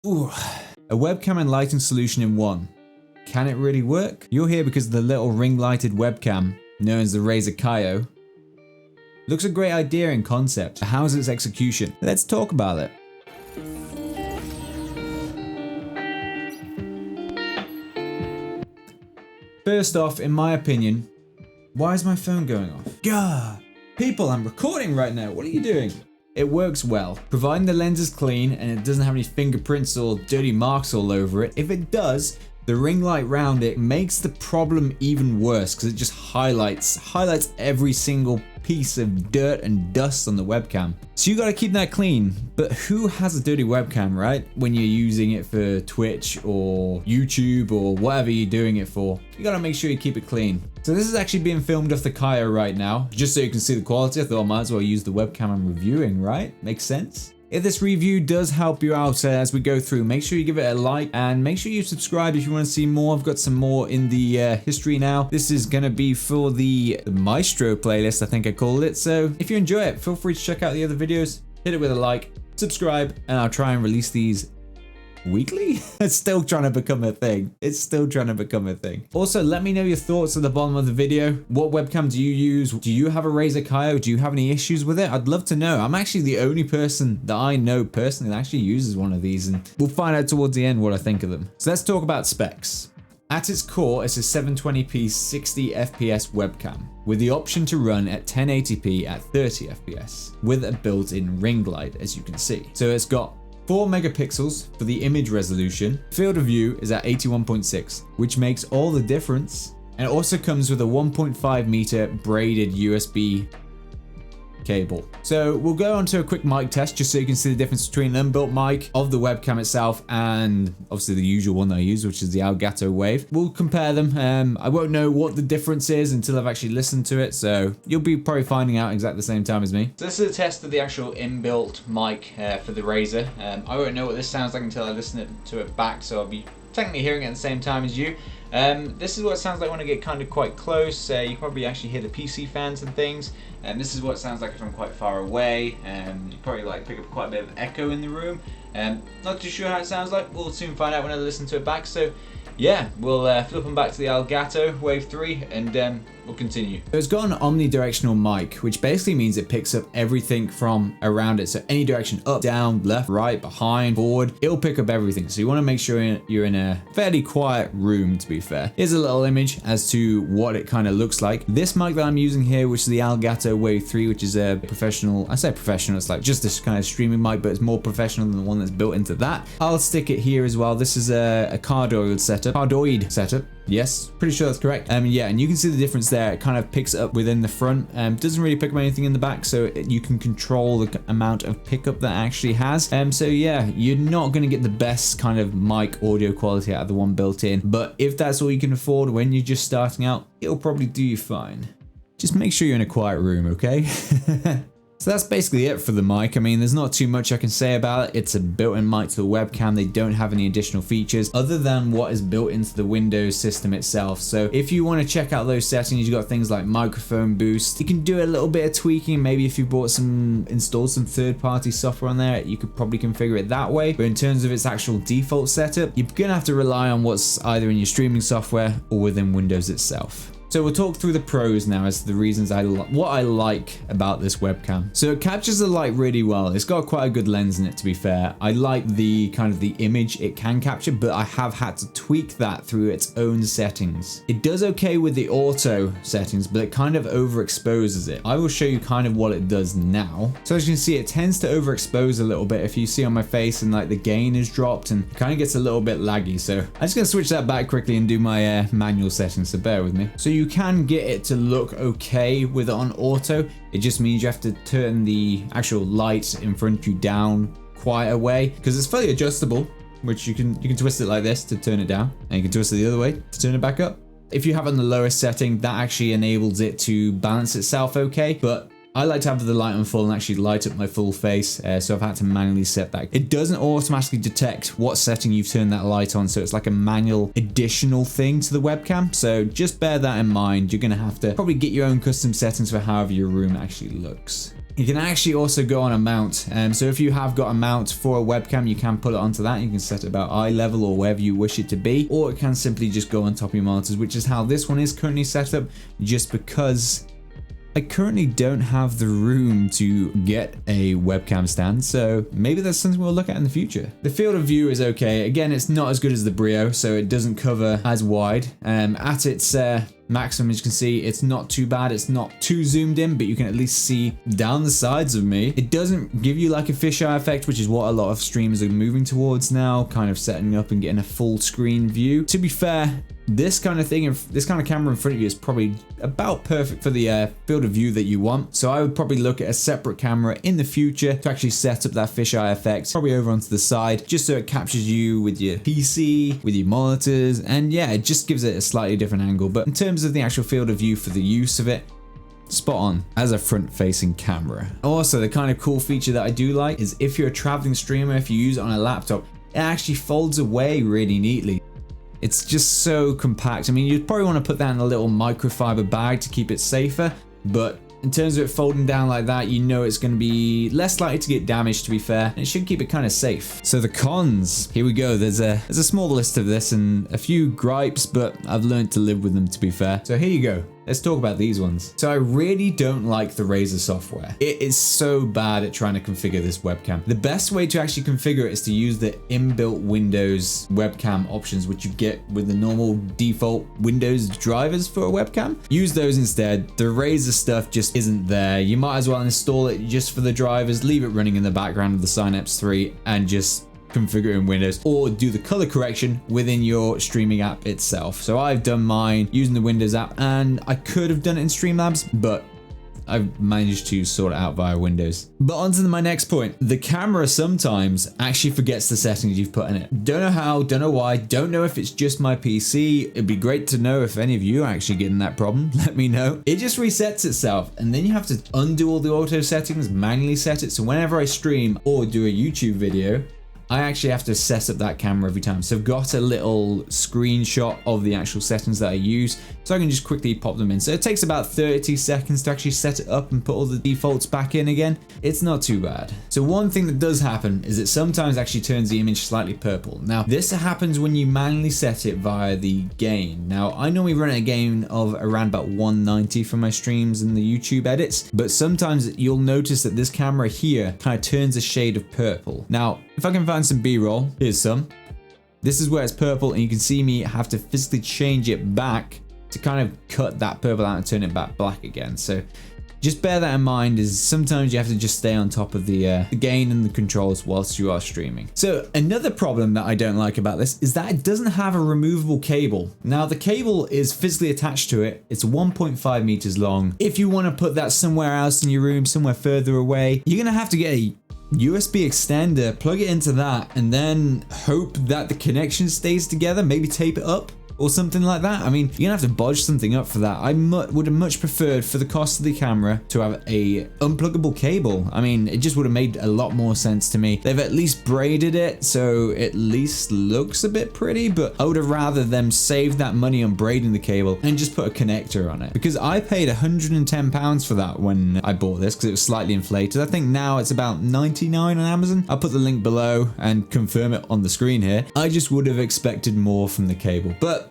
Ooh, a webcam and lighting solution in one. Can it really work? You're here because the little ring lighted webcam, known as the Razer Kiyo, looks a great idea in concept. How's its execution? Let's talk about it. First off, in my opinion, why is my phone going off? Gah! People, I'm recording right now. What are you doing? It works well, providing the lens is clean and it doesn't have any fingerprints or dirty marks all over it. If it does, the ring light round it makes the problem even worse because it just highlights every single piece of dirt and dust on the webcam. So you gotta keep that clean. But who has a dirty webcam, right? When you're using it for Twitch or YouTube or whatever you're doing it for, you gotta make sure you keep it clean. So this is actually being filmed off the Kiyo right now. Just so you can see the quality, I thought I might as well use the webcam I'm reviewing, right? Makes sense? If this review does help you out as we go through, make sure you give it a like and make sure you subscribe if you want to see more. I've got some more in the history now. This is going to be for the Maestro playlist, I think I called it. So if you enjoy it, feel free to check out the other videos, hit it with a like, subscribe, and I'll try and release these weekly? It's still trying to become a thing. Also, let me know your thoughts at the bottom of the video. What webcam do you use? Do you have a Razer Kiyo? Do you have any issues with it? I'd love to know. I'm actually the only person that I know personally that actually uses one of these, and we'll find out towards the end what I think of them. So let's talk about specs. At its core, it's a 720p 60 FPS webcam with the option to run at 1080p at 30 FPS with a built-in ring light, as you can see. So it's got 4 megapixels for the image resolution. Field of view is at 81.6, which makes all the difference. And it also comes with a 1.5 meter braided USB cable. So we'll go on to a quick mic test just so you can see the difference between an inbuilt mic of the webcam itself and obviously the usual one that I use, which is the Elgato Wave. We'll compare them. I won't know what the difference is until I've actually listened to it, so you'll be probably finding out exactly the same time as me. So this is a test of the actual inbuilt mic for the Razer. I won't know what this sounds like until I listen to it back, so I'll be technically hearing it at the same time as you. This is what it sounds like when I get kind of quite close. You can probably actually hear the PC fans and things. And this is what it sounds like if I'm quite far away. You probably like pick up quite a bit of echo in the room. Not too sure how it sounds like. We'll soon find out when I listen to it back. So yeah, we'll flip them back to the Elgato Wave 3 and we'll continue. So it's got an omnidirectional mic, which basically means it picks up everything from around it. So any direction, up, down, left, right, behind, forward, it'll pick up everything. So you want to make sure you're in a fairly quiet room, to be fair. Here's a little image as to what it kind of looks like. This mic that I'm using here, which is the Elgato Wave 3, which is a professional, I say professional, it's like just this kind of streaming mic, but it's more professional than the one that's built into that. I'll stick it here as well. This is a cardioid setup. Yes, pretty sure that's correct. Yeah, and you can see the difference there. It kind of picks up within the front. Doesn't really pick up anything in the back, so you can control the amount of pickup that it actually has. So yeah, you're not going to get the best kind of mic audio quality out of the one built in, but if that's all you can afford when you're just starting out, it'll probably do you fine. Just make sure you're in a quiet room, okay? So that's basically it for the mic. I mean, there's not too much I can say about it. It's a built-in mic to the webcam. They don't have any additional features other than what is built into the Windows system itself. So if you want to check out those settings, you've got things like microphone boost. You can do a little bit of tweaking. Maybe if you installed some third-party software on there, you could probably configure it that way. But in terms of its actual default setup, you're gonna have to rely on what's either in your streaming software or within Windows itself. So we'll talk through the pros now as to the reasons what I like about this webcam. So it captures the light really well. It's got quite a good lens in it, to be fair. I like the kind of the image it can capture, but I have had to tweak that through its own settings. It does okay with the auto settings, but it kind of overexposes it. I will show you kind of what it does now. So as you can see, it tends to overexpose a little bit. If you see on my face and like the gain is dropped and it kind of gets a little bit laggy. So I'm just gonna switch that back quickly and do my manual settings, so bear with me. So you can get it to look okay with it on auto. It just means you have to turn the actual light in front of you down quite a way because it's fully adjustable, which you can twist it like this to turn it down, and you can twist it the other way to turn it back up. If you have it on the lowest setting, that actually enables it to balance itself okay, but I like to have the light on full and actually light up my full face, so I've had to manually set that. It doesn't automatically detect what setting you've turned that light on, so it's like a manual additional thing to the webcam, so just bear that in mind. You're going to have to probably get your own custom settings for however your room actually looks. You can actually also go on a mount. So if you have got a mount for a webcam, you can put it onto that. You can set it about eye level or wherever you wish it to be, or it can simply just go on top of your monitors, which is how this one is currently set up, just because I currently don't have the room to get a webcam stand, so maybe that's something we'll look at in the future. The field of view is okay. Again, it's not as good as the Brio, so it doesn't cover as wide. At its maximum, as you can see, it's not too bad. It's not too zoomed in, but you can at least see down the sides of me. It doesn't give you like a fisheye effect, which is what a lot of streamers are moving towards now, kind of setting up and getting a full screen view. To be fair, this kind of thing, this kind of camera in front of you is probably about perfect for the field of view that you want. So I would probably look at a separate camera in the future to actually set up that fisheye effect, probably over onto the side, just so it captures you with your PC, with your monitors, and yeah, it just gives it a slightly different angle. But in terms of the actual field of view for the use of it, spot on as a front-facing camera. Also, the kind of cool feature that I do like is if you're a traveling streamer, if you use it on a laptop, it actually folds away really neatly. It's just so compact. I mean, you'd probably want to put that in a little microfiber bag to keep it safer, but in terms of it folding down like that, you know it's going to be less likely to get damaged, to be fair, and it should keep it kind of safe. So the cons, here we go. There's a small list of this and a few gripes, but I've learned to live with them, to be fair. So here you go. Let's talk about these ones. So I really don't like the Razer software. It is so bad at trying to configure this webcam. The best way to actually configure it is to use the inbuilt Windows webcam options, which you get with the normal default Windows drivers for a webcam. Use those instead. The Razer stuff just isn't there. You might as well install it just for the drivers, leave it running in the background of the Synapse 3, and just configure it in Windows, or do the color correction within your streaming app itself. So I've done mine using the Windows app, and I could have done it in Streamlabs, but I've managed to sort it out via Windows. But on to my next point. The camera sometimes actually forgets the settings you've put in it. Don't know how, don't know why, don't know if it's just my PC. It'd be great to know if any of you are actually getting that problem. Let me know. It just resets itself, and then you have to undo all the auto settings, manually set it. So whenever I stream or do a YouTube video, I actually have to set up that camera every time. So I've got a little screenshot of the actual settings that I use, so I can just quickly pop them in. So it takes about 30 seconds to actually set it up and put all the defaults back in again. It's not too bad. So one thing that does happen is it sometimes actually turns the image slightly purple. Now this happens when you manually set it via the gain. Now I normally run a gain of around about 190 for my streams and the YouTube edits, but sometimes you'll notice that this camera here kind of turns a shade of purple. Now, if I can find some B-roll, here's some. This is where it's purple, and you can see me have to physically change it back to kind of cut that purple out and turn it back black again. So just bear that in mind, is sometimes you have to just stay on top of the gain and the controls whilst you are streaming. So another problem that I don't like about this is that it doesn't have a removable cable. Now the cable is physically attached to it. It's 1.5 meters long. If you want to put that somewhere else in your room, somewhere further away, you're gonna have to get a USB extender, plug it into that, and then hope that the connection stays together, maybe tape it up or something like that. I mean, you're gonna have to bodge something up for that. I would have much preferred, for the cost of the camera, to have a unpluggable cable. I mean, it just would have made a lot more sense to me. They've at least braided it, so it at least looks a bit pretty, but I would have rather them save that money on braiding the cable and just put a connector on it. Because I paid £110 for that when I bought this, because it was slightly inflated. I think now it's about 99 on Amazon. I'll put the link below and confirm it on the screen here. I just would have expected more from the cable, but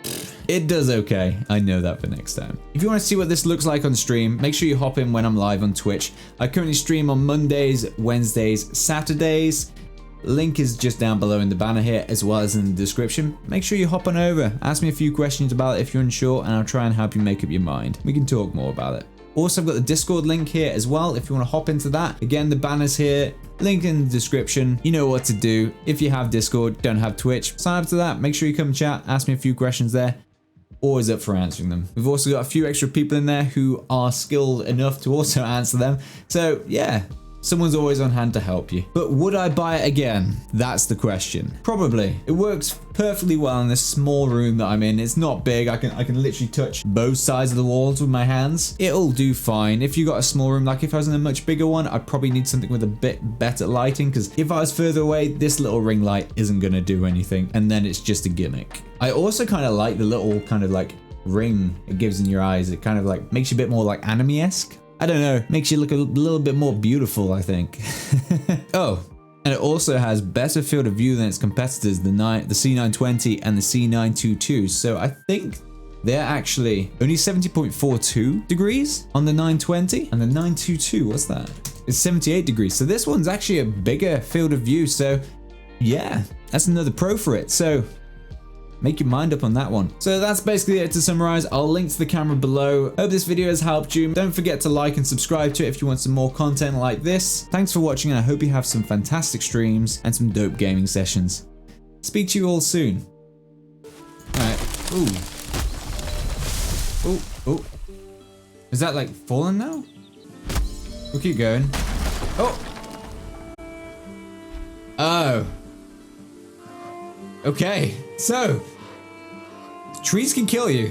it does okay. I know that for next time. If you want to see what this looks like on stream, make sure you hop in when I'm live on Twitch. I currently stream on Mondays, Wednesdays, Saturdays. Link is just down below in the banner here, as well as in the description. Make sure you hop on over. Ask me a few questions about it if you're unsure, and I'll try and help you make up your mind. We can talk more about it. Also, I've got the Discord link here as well if you want to hop into that. Again, the banner's here, link in the description. You know what to do. If you have Discord, don't have Twitch, sign up to that. Make sure you come chat, ask me a few questions there. Always up for answering them. We've also got a few extra people in there who are skilled enough to also answer them. So yeah, someone's always on hand to help you. But would I buy it again? That's the question. Probably. It works perfectly well in this small room that I'm in. It's not big. I can literally touch both sides of the walls with my hands. It'll do fine. If you got a small room, like if I was in a much bigger one, I'd probably need something with a bit better lighting, because if I was further away, this little ring light isn't gonna do anything, and then it's just a gimmick. I also kind of like the little kind of like ring it gives in your eyes. It kind of like makes you a bit more like anime-esque. I don't know, makes you look a little bit more beautiful, I think. Oh, and it also has better field of view than its competitors, the C920 and the C922. So I think they're actually only 70.42 degrees on the 920, and the 922, what's that? It's 78 degrees. So this one's actually a bigger field of view. So yeah, that's another pro for it. So make your mind up on that one. So that's basically it to summarize. I'll link to the camera below. Hope this video has helped you. Don't forget to like and subscribe to it if you want some more content like this. Thanks for watching, and I hope you have some fantastic streams and some dope gaming sessions. Speak to you all soon. All right. Ooh. Oh, oh. Is that like falling now? We'll keep going. Oh. Oh. Okay, so trees can kill you.